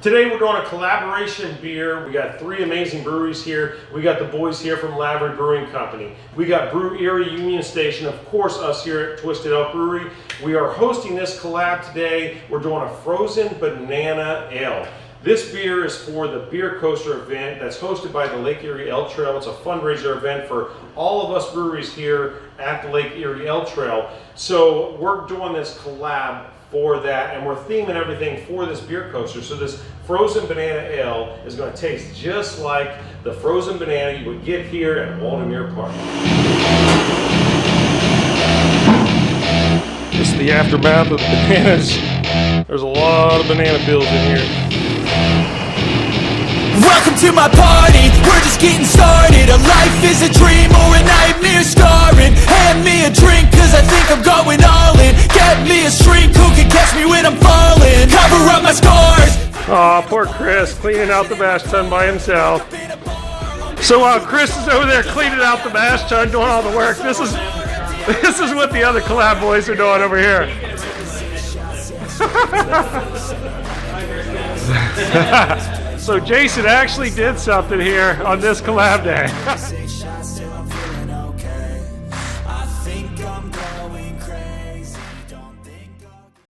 Today we're doing a collaboration beer. We got three amazing breweries here. We got the boys here from Lavery Brewing Company. We got Brewerie Union Station, of course us here at Twisted Elk Brewery. We are hosting this collab today. We're doing a frozen banana ale. This beer is for the beer coaster event that's hosted by the Lake Erie Ale Trail. It's a fundraiser event for all of us breweries here at the Lake Erie Ale Trail. So we're doing this collab for that, and we're theming everything for this beer coaster. So this frozen banana ale is going to taste just like the frozen banana you would get here at Waldameer Park. This is the aftermath of the bananas. There's a lot of banana peels in here. Welcome to my party, we're just getting started. A life is a dream or a nightmare scarring. Hand me a drink cause I think I'm going all in. Get me a shrink who can catch me when I'm falling. Cover up my scars. Aw, poor Chris, cleaning out the mash tun by himself. So while Chris is over there cleaning out the mash tun, doing all the work, this is what the other collab boys are doing over here. So Jason actually did something here on this collab day.